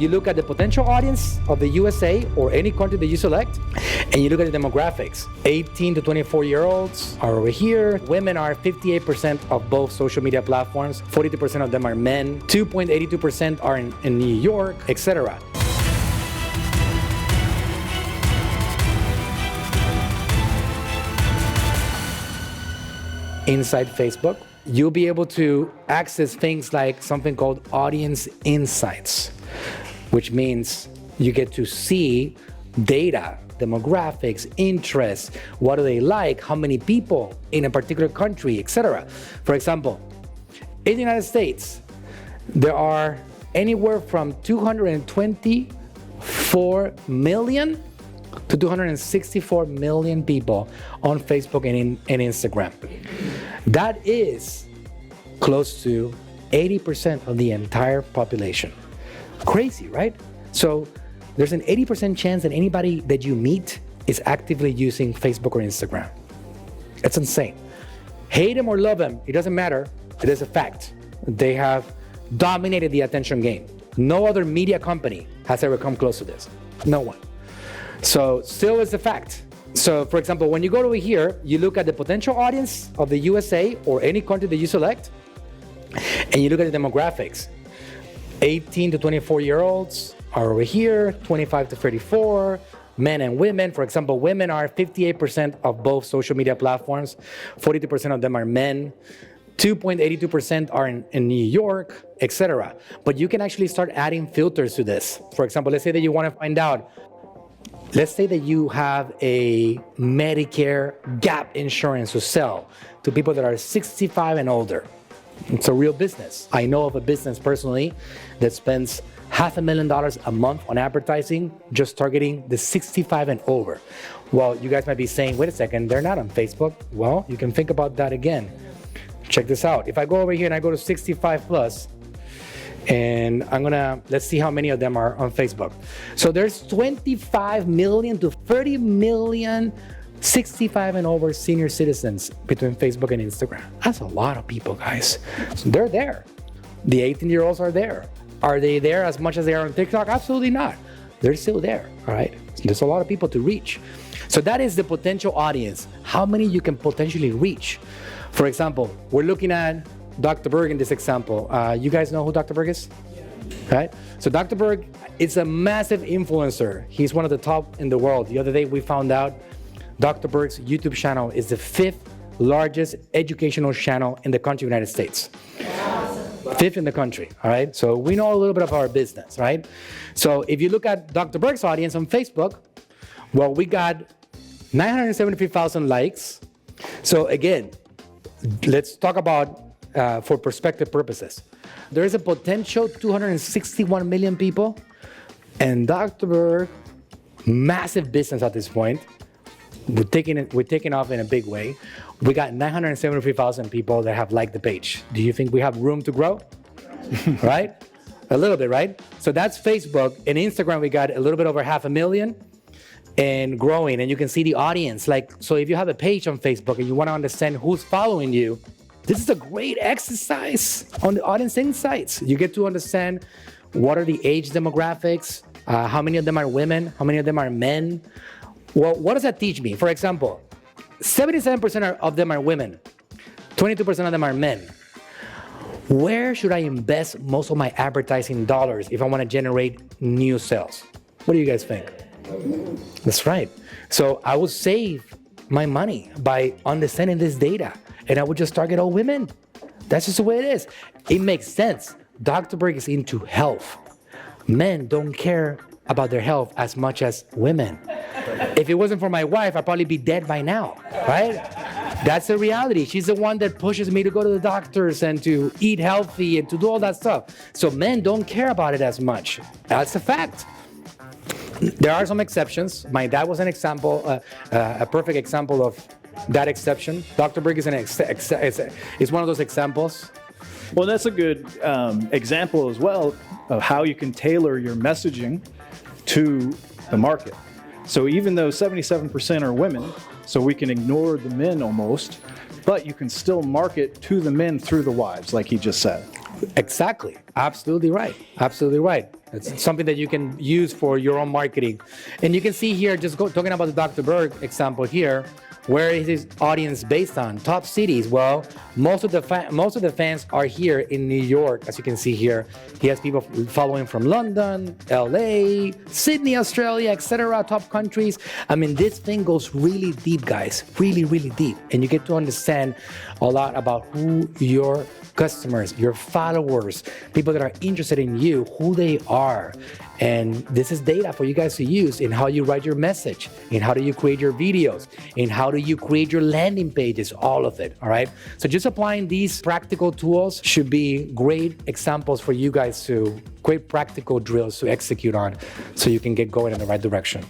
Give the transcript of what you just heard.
you look at the potential audience of the USA or any country that you select, and you look at the demographics. 18 to 24-year-olds are over here. Women are 58% of both social media platforms. 42% of them are men. 2.82% are in New York, etc. Inside Facebook, you'll be able to access things like something called audience insights, which means you get to see data, demographics, interests, what do they like, how many people in a particular country, etc. For example, in the United States, there are anywhere from 224 million to 264 million people on Facebook and Instagram. That is close to 80% of the entire population. Crazy, right? So there's an 80% chance that anybody that you meet is actively using Facebook or Instagram. It's insane. Hate them or love them, it doesn't matter. It is a fact. They have dominated the attention game. No other media company has ever come close to this. No one. So still is a fact. So for example, when you go over here, you look at the potential audience of the USA or any country that you select, and you look at the demographics. 18 to 24-year-olds are over here, 25 to 34, men and women. For example, women are 58% of both social media platforms. 42% of them are men. 2.82% are in New York, etc. But you can actually start adding filters to this. For example, let's say that you want to find out, let's say that you have a Medicare gap insurance to sell to people that are 65 and older. It's a real business. I know of a business personally that spends $500,000 a month on advertising, just targeting the 65 and over. Well, you guys might be saying, wait a second, they're not on Facebook. Well, you can think about that again. Check this out. If I go over here and I go to 65 plus, and let's see how many of them are on Facebook. So there's 25 million to 30 million 65 and over senior citizens between Facebook and Instagram. That's a lot of people, guys. So they're there. The 18-year-olds are there. Are they there as much as they are on TikTok? Absolutely not. They're still there, all right? There's a lot of people to reach. So that is the potential audience, how many you can potentially reach. For example, we're looking at Dr. Berg in this example. You guys know who Dr. Berg is? Yeah. Right? So Dr. Berg is a massive influencer. He's one of the top in the world. The other day we found out Dr. Berg's YouTube channel is the 5th largest educational channel in the country, United States. Awesome. 5th in the country, all right? So we know a little bit of our business, right? So if you look at Dr. Berg's audience on Facebook, well, we got 973,000 likes. So again, let's talk about for perspective purposes. There is a potential 261 million people, and Dr. Berg, massive business at this point. We're taking off in a big way. We got 973,000 people that have liked the page. Do you think we have room to grow? Right? A little bit, right? So that's Facebook. And Instagram, we got a little bit over 500,000 and growing. And you can see the audience. So if you have a page on Facebook and you want to understand who's following you, this is a great exercise on the audience insights. You get to understand what are the age demographics, how many of them are women, how many of them are men. Well, what does that teach me? For example, 77% of them are women, 22% of them are men. Where should I invest most of my advertising dollars if I want to generate new sales? What do you guys think? That's right. So I will save my money by understanding this data, and I would just target all women. That's just the way it is. It makes sense. Dr. Berg is into health. Men don't care about their health as much as women. If it wasn't for my wife, I'd probably be dead by now, right? That's the reality. She's the one that pushes me to go to the doctors and to eat healthy and to do all that stuff. So men don't care about it as much. That's a fact. There are some exceptions. My dad was an example, a perfect example of that exception. Dr. Berg is one of those examples. Well, that's a good example as well of how you can tailor your messaging to the market. So even though 77% are women, so we can ignore the men almost, but you can still market to the men through the wives, like he just said. Exactly. Absolutely right. Absolutely right. It's something that you can use for your own marketing. And you can see here, talking about the Dr. Berg example here, where is his audience based on? Top cities. Well, most of the fans are here in New York, as you can see here. He has people following from London, LA, Sydney, Australia, etc., top countries. I mean, this thing goes really deep, guys, really, really deep. And you get to understand a lot about who your customers, your followers, people that are interested in you, who they are. And this is data for you guys to use in how you write your message, in how do you create your videos, in how do you create your landing pages, all of it, all right? So just applying these practical tools should be great examples for you guys great practical drills to execute on so you can get going in the right direction.